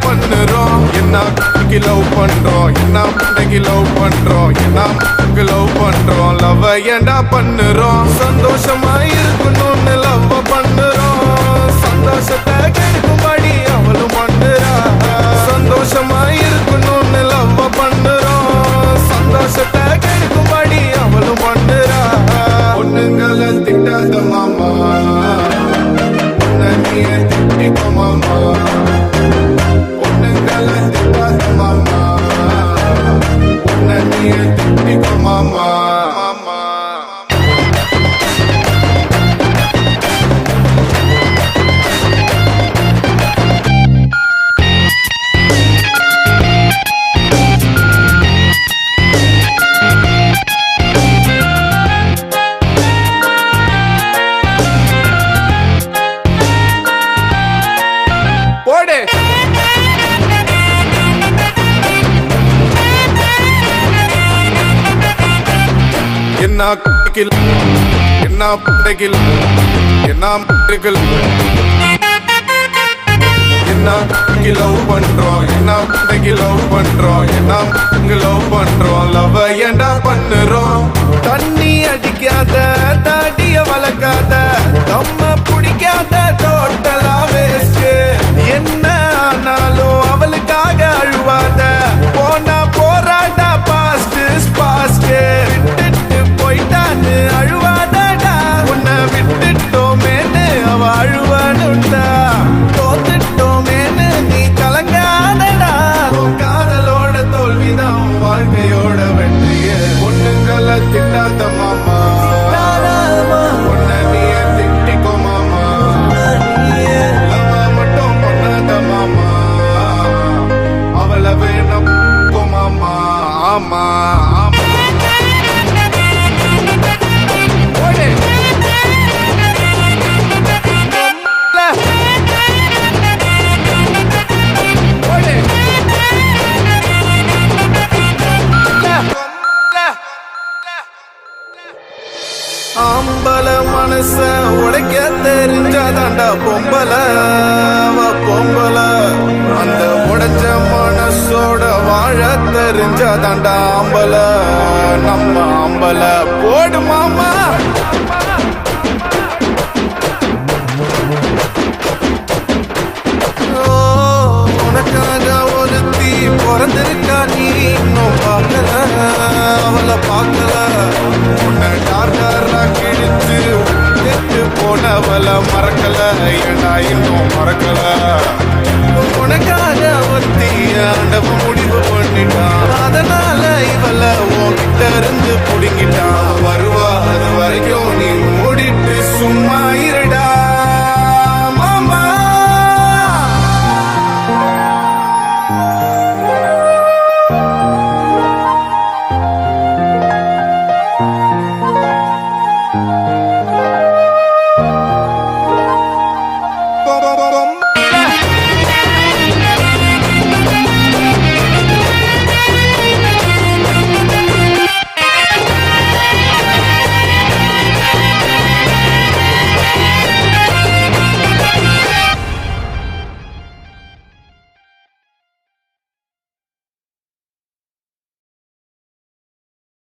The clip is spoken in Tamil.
பண்ணுறோம். என்ன லவ் பண்றோம், என்ன பிள்ளைக்கு லவ் பண்றோம், என்ன லவ் பண்றோம். லவ் ஏண்டா பண்ணுறோம், சந்தோஷமா இருக்கணும்னு லவ் பண்ணுறோம். சந்தோஷத்தை கெடுக்கும்படி அவளும் பண்ணுறா. சந்தோஷமா இருக்கணும்னு லவ் பண்ணுறோம். சந்தோஷத்தை கெடுக்கும்படி அவளும் பண்ணுறா. பொண்ணுங்களை திட்டாத மாமா, நீயே திட்டிக்கோ மாமா. பொண்ணுங்களை திட்டாத மாமா, நீயே திட்டிக்கோ மாமா. என்ன கில் என்ன படைகில் என்ன மற்றகில் என்ன லவ் பண்றோம், என்ன படைகில் லவ் பண்றோம், என்ன லவ் பண்றோம். லவ் ஏண்டா பண்ணுறோம். தண்ணி அடிக்காத, தாடிய வளர்க்காத, நம்ம பிடிக்காத, டோட்டலா வேஸ்ட். என்ன ஆனாலும் அவளுக்காக அழுவாத, போனா போராடா, பாஸ்ட் பாஸ்ட். அழுவாதடா, உன்னை விட்டுட்டோமேனு அவ அழுவானுண்டா. தோத்துட்டோமேனு நீ கலங்காதடா. காதலோட தோல்விதான் வாழ்க்கையோட வெற்றிய. பொண்ணுங்களை திட்டாத மாமா, உன்னை நீயே திட்டிக்கோ மாமா. அவ மட்டும் பண்ணாத மாமா, அவளை வேணும் மாமா. ஆமா ஆம்பல மனச உடைக்க தெரிஞ்சாதாண்டா பொம்பல. பொம்பல அந்த உடைச்ச மனசோட வாழ தெரிஞ்சாதாண்டா ஆம்பல. நம்ம ஆம்பல போடு மாமா. உனக்காக ஒருத்தி பிறந்திருக்கா, நீ இன்னும் பார்க்கல, அவளை பார்க்கல. உன்னை டார்கரா கிழிச்சு கெட்டு போனவளை மறக்கல, ஏண்டா இன்னும் மறக்கல. உனக்காக ஒருத்தி ஆண்டவ முடிவு பண்ணிட்டான், அதனால இவளை உன்கிட்ட இருந்து புடுங்கிட்டான். வருவா அது வரைக்கும் நீ மூடிட்டு சும்மா